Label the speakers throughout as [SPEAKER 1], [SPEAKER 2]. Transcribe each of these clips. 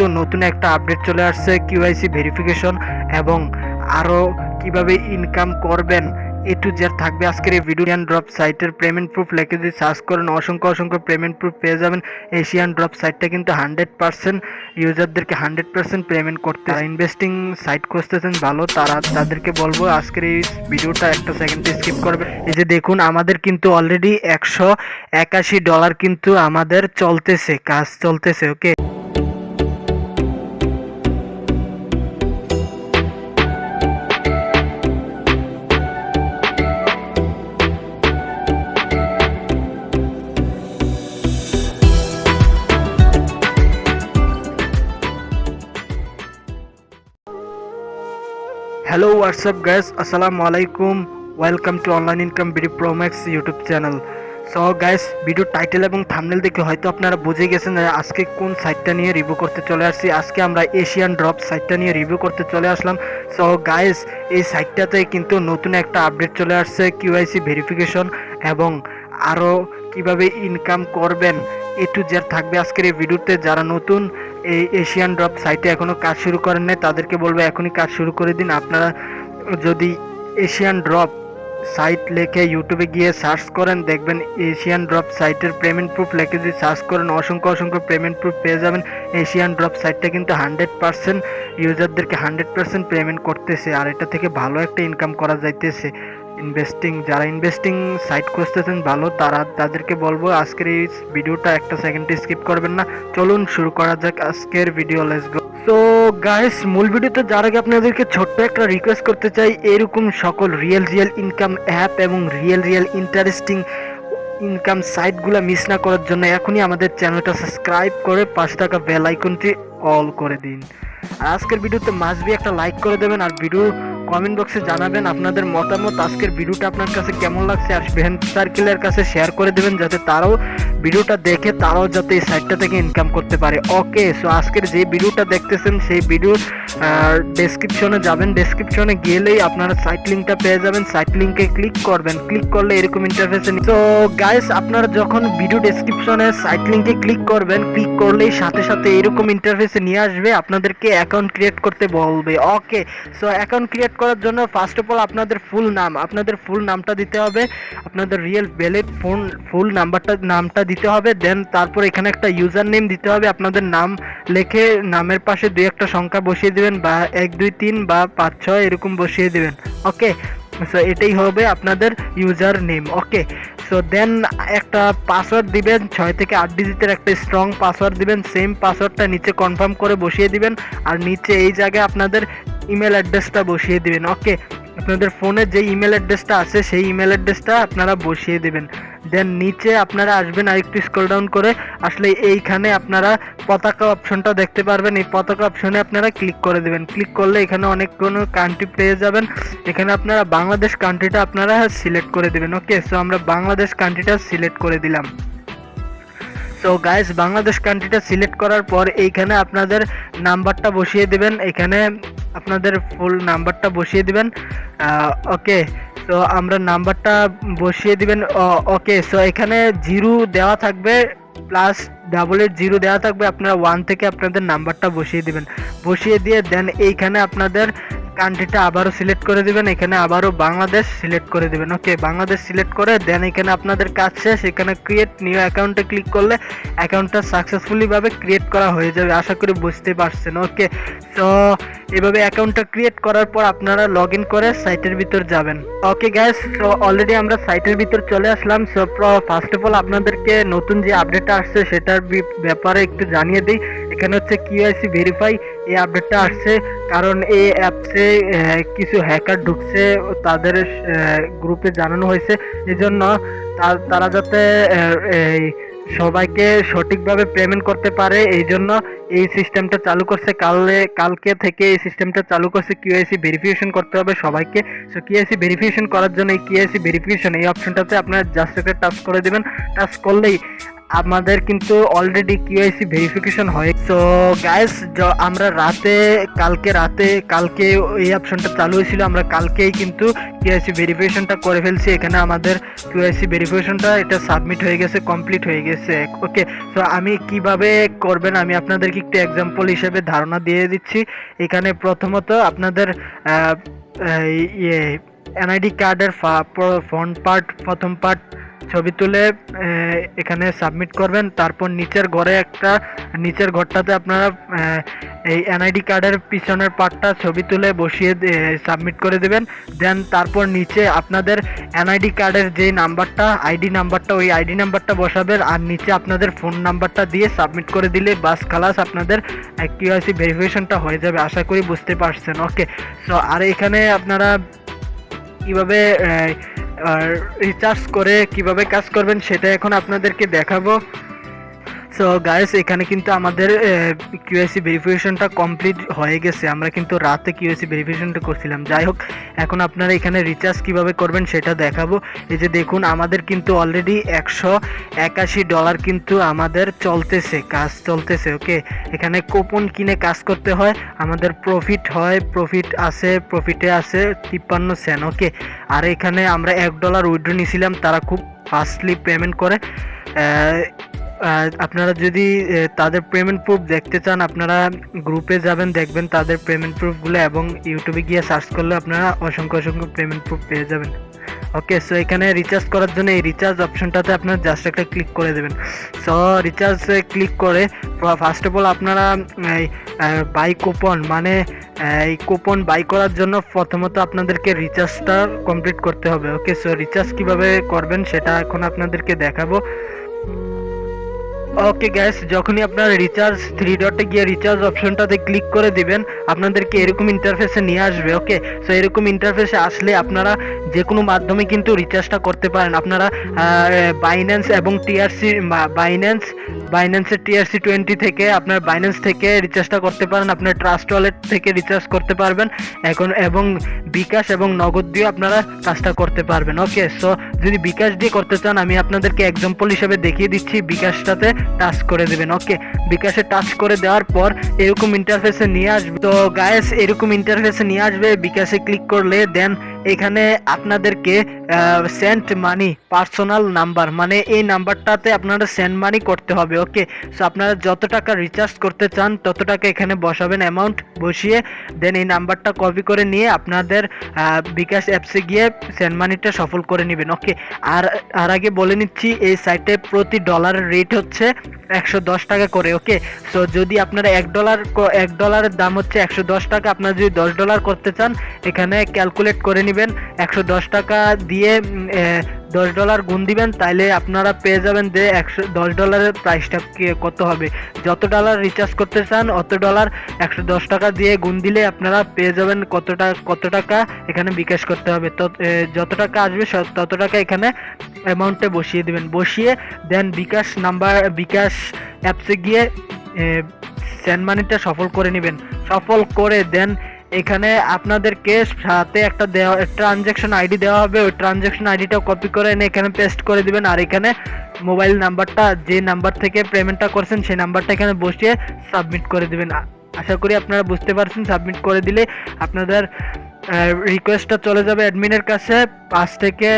[SPEAKER 1] কিন্তু নতুন একটা আপডেট চলে আসছে কিউআইসি ভেরিফিকেশন এবং আরও কিভাবে ইনকাম করবেন এ টু জেড থাকবে আজকের এই ভিডিও। এশিয়ান ড্রপ সাইটের পেমেন্ট প্রুফ লিখে যদি সার্চ করেন অসংখ্য পেমেন্ট প্রুফ পেয়ে যাবেন। এশিয়ান ড্রপ সাইটটা কিন্তু 100% ইউজারদেরকে 100% পেমেন্ট করতে, ইনভেস্টিং সাইট খুঁজতেছেন ভালো তাদেরকে বলবো আজকের এই ভিডিওটা একটা সেকেন্ড স্কিপ করবে। এই যে দেখুন আমাদের কিন্তু অলরেডি $181 কিন্তু আমাদের চলতেছে, কাজ চলতেছে। ওকে, হ্যালো হোয়াটসঅ্যাপ গাইস, আসসালামু আলাইকুম, welcome to online income BD Pro Max YouTube channel. So guys, video title এবং থাম্বনেল দেখে হয়তো আপনারা বুঝে গেছেন আজকে কোন সাইটটা নিয়ে রিভিউ করতে চলে আসছি। আজকে আমরা এশিয়ান ড্রপ সাইটটা নিয়ে রিভিউ করতে চলে আসলাম। সো গাইস, এই সাইটটাতে কিন্তু নতুন একটা আপডেট চলে আসছে কিউআইসি ভেরিফিকেশন এবং আরও কিভাবে ইনকাম করবেন এ টু জেড থাকবে আজকের এই ভিডিওতে। যারা নতুন এই এশিয়ান ড্রপ সাইটে এখনও কাজ শুরু করেন নাই তাদেরকে বলবো এখনই কাজ শুরু করে দিন। আপনারা যদি এশিয়ান ড্রপ সাইট লেখে ইউটিউবে গিয়ে সার্চ করেন দেখবেন এশিয়ান ড্রপ সাইটের পেমেন্ট প্রুফ লেখে যদি সার্চ করেন অসংখ্য পেমেন্ট প্রুফ পেয়ে যাবেন। এশিয়ান ড্রপ সাইটটা কিন্তু 100% ইউজারদেরকে 100% পেমেন্ট করতেছে আর এটা থেকে ভালো একটা ইনকাম করা যাইতেছে। যারা ইনভেস্টিং সাইট খুঁজতেছেন ভালো তাদেরকে বলবো আজকের এই ভিডিওটা একটা সেকেন্ড স্কিপ করবেন না। চলুন শুরু করা যাক আজকের video, let's go. So guys, মূল ভিডিওতে যার আগে আপনাদেরকে ছোট্ট একটা রিকোয়েস্ট করতে চাই, এরকম সকল রিয়েল ইনকাম অ্যাপ এবং রিয়েল ইন্টারেস্টিং ইনকাম সাইটগুলো মিস না করার জন্য এখনই আমাদের চ্যানেলটা সাবস্ক্রাইব করে পাশে থাকা বেল আইকনটি অল করে দিন। আর আজকের ভিডিওতে মাস্ট বি একটা লাইক করে দেবেন আর ভিডিও কমেন্ট বক্সে জানাবেন আপনাদের মতামত, আজকের ভিডিওটা আপনার কাছে কেমন লাগছে, আর ফ্রেন্ড সার্কেলের কাছে শেয়ার করে দেবেন যাতে তারাও ভিডিওটা দেখে তারাও যাতে এই সাইটটা থেকে ইনকাম করতে পারে। ওকে, সো আজকের যে ভিডিওটা দেখতেছেন সেই ভিডিওর ডেসক্রিপশনে যাবেন, ডেসক্রিপশনে গেলেই আপনারা সাইট লিঙ্কটা পেয়ে যাবেন। সাইট লিঙ্কে ক্লিক করবেন, ক্লিক করলে এরকম ইন্টারফেসে। সো গাইস, আপনারা যখন ভিডিও ডেসক্রিপশনে সাইট লিঙ্কে ক্লিক করবেন, ক্লিক করলেই সাথে এরকম ইন্টারফেসে নিয়ে আসবে, আপনাদেরকে অ্যাকাউন্ট ক্রিয়েট করতে বলবে। ওকে, সো অ্যাকাউন্ট ক্রিয়েট করার জন্য ফার্স্ট অফ অল আপনাদের ফুল নামটা দিতে হবে, আপনাদের রিয়েল ভ্যালিড ফুল নামটা দিতে হবে। দেন তারপর এখানে একটা ইউজার নেম দিতে হবে, আপনাদের নাম লিখে নামের পাশে 2-1টা সংখ্যা বসিয়ে দিবেন বা 1 2 3 বা 5 6 এরকম বসিয়ে দিবেন। ওকে, সো এটাই হবে আপনাদের ইউজার নেম। ওকে, সো দেন একটা পাসওয়ার্ড দিবেন, 6 থেকে 8 ডিজিটের একটা স্ট্রং পাসওয়ার্ড দিবেন। সেম পাসওয়ার্ডটা নিচে কনফার্ম করে বসিয়ে দিবেন আর নিচে এই জায়গায় আপনাদের ইমেল অ্যাড্রেসটা বসিয়ে দিবেন। ওকে, আপনাদের ফোনে যে ইমেল অ্যাড্রেসটা আছে সেই ইমেল অ্যাড্রেসটা আপনারা বসিয়ে দেবেন। দেন নিচে আপনারা আসবেন আর একটু স্ক্রল ডাউন করে আসলে এইখানে আপনারা পতাকা অপশনটা দেখতে পারবেন। এই পতাকা অপশনে আপনারা ক্লিক করে দেবেন। ক্লিক করলে এখানে অনেকগুলো কান্ট্রি পেয়ে যাবেন। এখানে আপনারা বাংলাদেশ কান্ট্রিটা আপনারা সিলেক্ট করে দেবেন। ওকে, সো আমরা বাংলাদেশ কান্ট্রিটা সিলেক্ট করে দিলাম। সো গাইস, বাংলাদেশ কান্ট্রিটা সিলেক্ট করার পর এইখানে আপনাদের নাম্বারটা বসিয়ে দেবেন, এখানে আপনাদের ফুল নাম্বারটা বসিয়ে দিবেন। ওকে, সো আমরা নাম্বারটা বসিয়ে দিবেন। ওকে, সো এখানে 0 দেওয়া থাকবে প্লাস 888 দেওয়া থাকবে, আপনারা 1 থেকে আপনাদের নাম্বারটা বসিয়ে দিবেন। বসিয়ে দিয়ে দেন এইখানে আপনাদের কান্ট্রিটা আবারও সিলেক্ট করে দিবেন, এখানে আবারও বাংলাদেশ সিলেক্ট করে দিবেন। ওকে, বাংলাদেশ সিলেক্ট করে দেন এখানে আপনাদের কাজ শেষ। এখানে ক্রিয়েট নিউ অ্যাকাউন্টে ক্লিক করলে অ্যাকাউন্টটা সাকসেসফুলি ভাবে ক্রিয়েট করা হয়ে যাবে, আশা করি বুঝতে পারছেন। ওকে, সো এভাবে অ্যাকাউন্টটা ক্রিয়েট করার পর আপনারা লগ ইন করে সাইটের ভিতর যাবেন। ওকে গাইস, সো অলরেডি আমরা সাইটের ভিতর চলে আসলাম। সো ফার্স্ট অফ অল আপনাদেরকে নতুন যে আপডেটটা আসছে সেটার ব্যাপারে একটু জানিয়ে দিই। এখানে হচ্ছে কিউআইসি ভেরিফাই, এই আপডেটটা আসছে কারণ এই অ্যাপসে কিছু হ্যাকার ঢুকছে, তাদের গ্রুপে জানানো হয়েছে। এজন্য তারা যাতে সবাইকে সঠিকভাবে পেমেন্ট করতে পারে এই জন্য এই সিস্টেমটা চালু করছে। কালকে থেকে এই সিস্টেমটা চালু করছে, কিউআইসি ভেরিফিকেশন করতে হবে সবাইকে। সো কিউআইসি ভেরিফিকেশন করার জন্য এই কিউআইসি ভেরিফিকেশন এই অপশনটাতে আপনারা জাস্ট একটা টাচ করে দেবেন। টাচ করলেই আমাদের কিন্তু অলরেডি কিউআইসি ভেরিফিকেশন হয়। সো গাইস, আমরা কালকে এই অপশনটা চালু হয়েছিল, আমরা কালকেই কিন্তু কিউআইসি ভেরিফিকেশনটা করে ফেলছি। এখানে আমাদের কিউআইসি ভেরিফিকেশনটা এটা সাবমিট হয়ে গেছে, কমপ্লিট হয়ে গেছে। ওকে, সো আমি কিভাবে করবেন আমি আপনাদেরকে একটু এক্সাম্পল হিসেবে ধারণা দিয়ে দিচ্ছি। এখানে প্রথমত আপনাদের এনআইডি কার্ডের ফ্রন্ট পার্ট, প্রথম পার্ট ছবি তুলে এখানে সাবমিট করবেন। তারপর নিচের ঘরটাতে আপনারা এই এনআইডি কার্ডের পিছনের পার্টটা ছবি তুলে বসিয়ে সাবমিট করে দেবেন। দেন তারপর নিচে আপনাদের এনআইডি কার্ডের যে নাম্বারটা, আইডি নাম্বারটা, ওই আইডি নাম্বারটা বসাবেন আর নিচে আপনাদের ফোন নাম্বারটা দিয়ে সাবমিট করে দিলে বাস খালাস, আপনাদের কিউআইসি ভেরিফিকেশনটা হয়ে যাবে। আশা করি বুঝতে পারছেন। ওকে, সো আর এখানে আপনারা কিভাবে রিচার্জ করে কিভাবে কাজ করবেন সেটা এখন আপনাদেরকে দেখাবো। সো গাইস, এখানে কিন্তু আমাদের কিউআইসি ভেরিফিকেশনটা কমপ্লিট হয়ে গেছে। আমরা কিন্তু রাতে কিউআইসি ভেরিফিকেশনটা করছিলাম। যাই হোক, এখন আপনারা এখানে রিচার্জ কিভাবে করবেন সেটা দেখাবো। এই যে দেখুন, আমাদের কিন্তু অলরেডি $181 কিন্তু আমাদের কাজ চলতেছে। ওকে, এখানে কুপন কিনে কাজ করতে হয়, আমাদের প্রফিটে আছে 53 সেন্ট। ওকে, আর এখানে আমরা $1 উইথড্র নিয়েছিলাম, তারা খুব ফাস্টলি পেমেন্ট করে। আপনারা যদি তাদের পেমেন্ট প্রুফ দেখতে চান, আপনারা গ্রুপে যাবেন, দেখবেন তাদের পেমেন্ট প্রুফগুলো, এবং ইউটিউবে গিয়ে সার্চ করলে আপনারা অসংখ্য পেমেন্ট প্রুফ পেয়ে যাবেন। ওকে, সো এখানে রিচার্জ করার জন্য এই রিচার্জ অপশনটাতে আপনারা জাস্ট একটা ক্লিক করে দেবেন। সো রিচার্জে ক্লিক করে ফার্স্ট অফ অল আপনারা বাই কুপন, মানে এই কুপন বাই করার জন্য প্রথমত আপনাদেরকে রিচার্জটা কমপ্লিট করতে হবে। ওকে, সো রিচার্জ কিভাবে করবেন সেটা এখন আপনাদেরকে দেখাবো। ওকে গাইস, যখনই আপনারা রিচার্জ 3 ডটে গিয়ে রিচার্জ অপশনটাতে ক্লিক করে দিবেন, আপনাদেরকে এরকম ইন্টারফেসে নিয়ে আসবে। ওকে, সো এরকম ইন্টারফেসে আসলে আপনারা যে কোনো মাধ্যমে কিন্তু রিচার্জটা করতে পারেন। আপনারা বাইন্যান্স এবং বাইন্যান্সের TRC20 থেকে, আপনার বাইন্যান্স থেকে রিচার্জটা করতে পারেন, আপনার ট্রাস্ট ওয়ালেট থেকে রিচার্জ করতে পারবেন এবং bKash এবং নগদ দিয়ে আপনারা কাজটা করতে পারবেন। ওকে, সো যদি bKash দিয়ে করতে চান, আমি আপনাদেরকে এক্সাম্পল হিসেবে দেখিয়ে দিচ্ছি। bKashটাতে টাচ করে দেবেন। ওকে, bKashে টাচ করে দেওয়ার পর এরকম ইন্টারফেসে নিয়ে আসবে। তো গাইস, এরকম ইন্টারফেসে নিয়ে আসবে। bKashে ক্লিক করলে দেন এখানে আপনাদেরকে সেন্ড মানি পার্সোনাল নাম্বার, মানে এই নাম্বারটাতে আপনারা সেন্ড মানি করতে হবে। ওকে, সো আপনারা যত টাকা রিচার্জ করতে চান তত টাকা এখানে বসাবেন, অ্যামাউন্ট বসিয়ে দেন এই নাম্বারটা কপি করে নিয়ে আপনাদের bKash অ্যাপসে গিয়ে সেন্ড মানিটা সফল করে নেবেন। ওকে, আর আগে বলে নিচ্ছি, এই সাইটে প্রতি ডলারের রেট হচ্ছে $110 করে। ওকে, সো যদি আপনারা $1 দাম হচ্ছে $110, আপনারা যদি $10 করতে চান, এখানে ক্যালকুলেট করে নেবেন। $110 দিয়ে $10 গুণ দিবেন, তাইলে আপনারা পেয়ে যাবেন যে $10 প্রাইসটা কত হবে। যত ডলার রিচার্জ করতে চান অত ডলার $110 দিয়ে গুণ দিলে আপনারা পেয়ে যাবেন কত টাকা এখানে bKash করতে হবে। তো যত টাকা আসবে তত টাকা এখানে অ্যামাউন্টে বসিয়ে দিবেন। বসিয়ে দেন bKash অ্যাপসে গিয়ে সেন্ড মানিটা সফল করে নেবেন। সফল করে দেন এখানে আপনাদেরকে সাথে একটা ট্রানজ্যাকশন আইডি দেওয়া হবে। ওই ট্রানজ্যাকশন আইডিটা কপি করে এনে এখানে পেস্ট করে দিবেন, আর এখানে মোবাইল নাম্বারটা, যে নাম্বার থেকে পেমেন্টটা করছেন সেই নাম্বারটা এখানে বসিয়ে সাবমিট করে দিবেন। আশা করি আপনারা বুঝতে পারছেন। সাবমিট করে দিলে আপনাদের রিকোয়েস্টটা চলে যাবে অ্যাডমিনের কাছে। 5 থেকে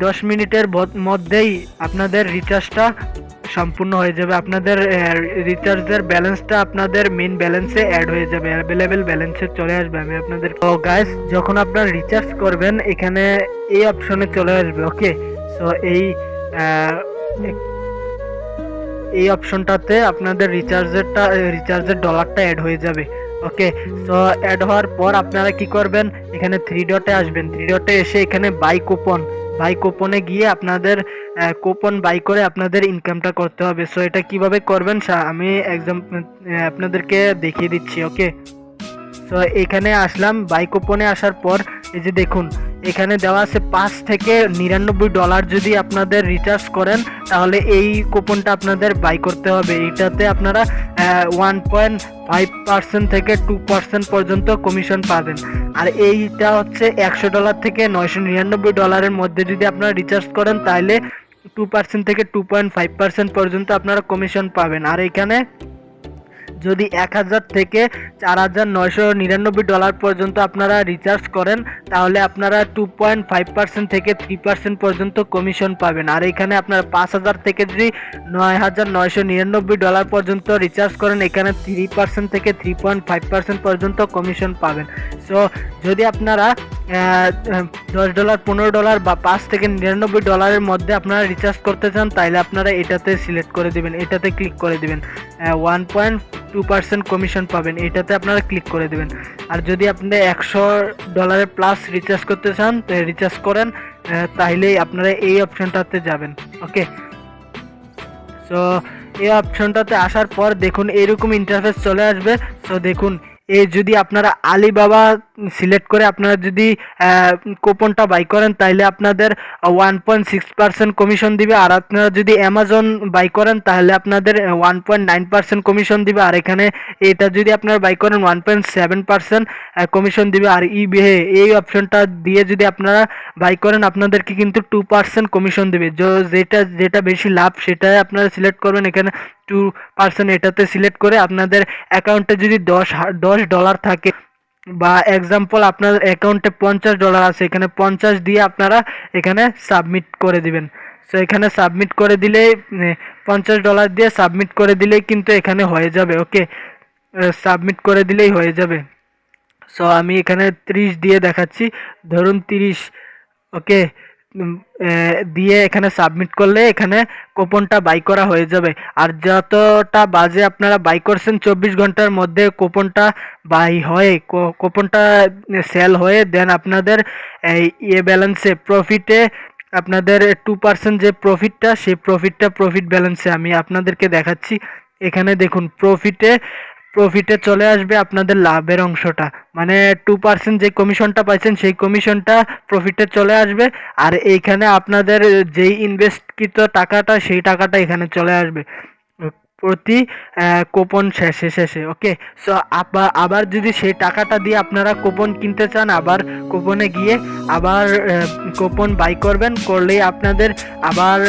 [SPEAKER 1] 10 মিনিটের মধ্যেই আপনাদের রিচার্জটা সম্পূর্ণ হয়ে যাবে। আপনাদের রিচার্জের ব্যালেন্সটা আপনাদের মেইন ব্যালেন্সে অ্যাড হয়ে যাবে, অ্যাভেলেবেল ব্যালেন্সে চলে আসবে। আমি আপনাদের গাইস, যখন আপনারা রিচার্জ করবেন এখানে এই অপশনে চলে আসবে। ওকে, সো এই অপশনটাতে আপনাদের রিচার্জের ডলারটা অ্যাড হয়ে যাবে। ওকে, সো অ্যাড হওয়ার পর আপনারা কি করবেন, এখানে 3 ডটে আসবেন। 3 ডটে এসে এখানে বাই কুপনে গিয়ে আপনাদের কুপন বাই করে আপনাদের ইনকামটা করতে হবে। সো এটা কিভাবে করবেন আমি আপনাদেরকে দেখিয়ে দিচ্ছি। ওকে, সো এখানে আসলাম। বাই কুপনে আসার পর এই যে দেখুন, এখানে দেওয়া আছে $5 থেকে $99 যদি আপনাদের রিচার্জ করেন, তাহলে এই কুপনটা আপনাদের বাই করতে হবে। এইটাতে আপনারা 1.5% থেকে 2% পর্যন্ত কমিশন পাবেন। আর এইটা হচ্ছে $100 থেকে $999 মধ্যে যদি আপনারা রিচার্জ করেন, তাহলে 2% থেকে 2.5% পর্যন্ত আপনারা কমিশন পাবেন। আর এখানে যদি 1000 থেকে $4,999 পর্যন্ত আপনারা রিচার্জ করেন তাহলে আপনারা 2.5% থেকে 3% পর্যন্ত কমিশন পাবেন। আর এখানে আপনারা 5000 থেকে যদি $9,999 পর্যন্ত রিচার্জ করেন এখানে 3% থেকে 3.5% পর্যন্ত কমিশন পাবেন। সো যদি আপনারা $10, $15 বা $5 থেকে $99 মধ্যে আপনারা রিচার্জ করতে চান তাহলে আপনারা এটাতে সিলেক্ট করে দেবেন, এটাতে ক্লিক করে দেবেন, 1.2% কমিশন পাবেন, এটাতে আপনারা ক্লিক করে দেবেন। আর যদি আপনি $100 প্লাস রিচার্জ করতে চান তো রিচার্জ করেন তাহলে আপনারা এই অপশনটাতে যাবেন। ওকে, সো এই অপশনটাতে আসার পর দেখুন এরকম ইন্টারফেস চলে আসবে। সো দেখুন এই যদি আপনারা আলিবাবা সিলেক্ট করে আপনারা যদি কুপনটা বাই করেন তাহলে আপনাদের 1.6% কমিশন দিবে। আর আপনারা যদি অ্যামাজন বাই করেন তাহলে আপনাদের 1.9% কমিশন দিবে। আর এখানে এটা যদি আপনারা বাই করেন 1.7% কমিশন দিবে। আর ইবে এই অপশনটা দিয়ে যদি আপনারা বাই করেন আপনাদেরকে কিন্তু 2% কমিশন দিবে। যেটা বেশি লাভ সেটাই আপনারা সিলেক্ট করবেন। এখানে 2% এটাতে সিলেক্ট করে আপনাদের অ্যাকাউন্টে যদি $10 থাকে বা এক্সাম্পল আপনার অ্যাকাউন্টে $50 আছে, এখানে 50 দিয়ে আপনারা এখানে সাবমিট করে দিবেন। সো এখানে সাবমিট করে দিলেই $50 দিয়ে সাবমিট করে দিলেই কিন্তু এখানে হয়ে যাবে। ওকে, সাবমিট করে দিলেই হয়ে যাবে। সো আমি এখানে 30 দিয়ে দেখাচ্ছি, ধরুন 30। ওকে, দিয়ে এখানে সাবমিট করলে এখানে কুপনটা বাই করা হয়ে যাবে। আর যতটা বাজে আপনারা বাই করছেন 24 ঘন্টার মধ্যে কুপনটা বাই হয়ে কুপনটা সেল হয়ে দেন আপনাদের এই ব্যালেন্সে প্রফিটে আপনাদের 2% যে প্রফিটটা সেই প্রফিট ব্যালেন্সে আমি আপনাদেরকে দেখাচ্ছি। এখানে দেখুন প্রফিটে চলে আসবে আপনাদের লাভের অংশটা, মানে 2% যে কমিশনটা পাইছেন সেই কমিশনটা প্রফিটে চলে আসবে। আর এইখানে আপনাদের যেই ইনভেস্টকৃত টাকাটা সেই টাকাটা এখানে চলে আসবে প্রতি কুপন শেষে। ওকে, সো আবার যদি সেই টাকাটা দিয়ে আপনারা কুপন কিনতে চান আবার কুপনে গিয়ে আবার কুপন বাই করলেই আপনাদের আবার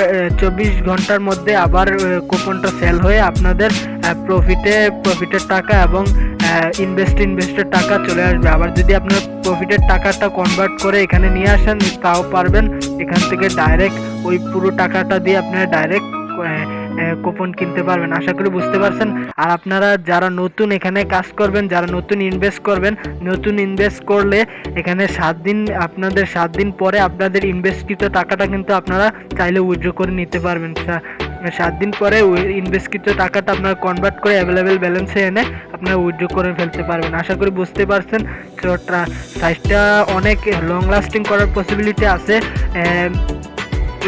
[SPEAKER 1] 24 ঘন্টার মধ্যে আবার কুপনটা সেল হয়ে আপনাদের প্রফিটের টাকা এবং ইনভেস্টের টাকা চলে আসবে। আবার যদি আপনার প্রফিটের টাকাটা কনভার্ট করে এখানে নিয়ে আসেন তাও পারবেন। এখান থেকে ডাইরেক্ট ওই পুরো টাকাটা দিয়ে আপনারা ডাইরেক্ট কুপন কিনতে পারবেন। আশা করি বুঝতে পারছেন। আর আপনারা যারা নতুন এখানে কাজ করবেন, যারা নতুন ইনভেস্ট করলে এখানে 7 দিন পরে আপনাদের ইনভেস্টকৃত টাকাটা কিন্তু আপনারা চাইলে উইথড্র করে নিতে পারবেন। 7 দিন পরে ইনভেস্টকৃত টাকাটা আপনারা কনভার্ট করে অ্যাভেলেবেল ব্যালেন্সে এনে আপনারা উইথড্র করে ফেলতে পারবেন। আশা করি বুঝতে পারছেন। তো সাইটটা অনেক লং লাস্টিং করার পসিবিলিটি আছে।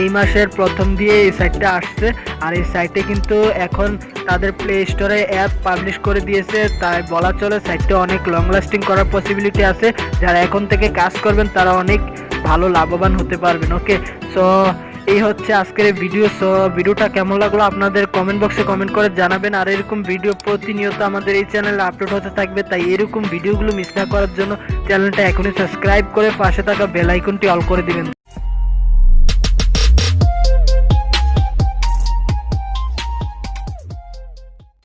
[SPEAKER 1] এই মাসের প্রথম দিয়ে এই সাইটটা আসছে। আর এই সাইটে কিন্তু এখন তাদের প্লে স্টোরে অ্যাপ পাবলিশ করে দিয়েছে, তাই বলা চলে সাইটটা অনেক লং লাস্টিং করার পসিবিলিটি আছে। যারা এখন থেকে কাজ করবেন তারা অনেক ভালো লাভবান হতে পারবেন। ওকে, সো এই হচ্ছে আজকের ভিডিও। সো ভিডিওটা কেমন লাগলো আপনাদের কমেন্ট বক্সে কমেন্ট করে জানাবেন। আর এরকম ভিডিও প্রতিনিয়ত আমাদের এই চ্যানেলে আপলোড হতে থাকবে, তাই এরকম ভিডিওগুলো মিস না করার জন্য চ্যানেলটা এখনই সাবস্ক্রাইব করে পাশে থাকা বেল আইকনটি অল করে দিবেন।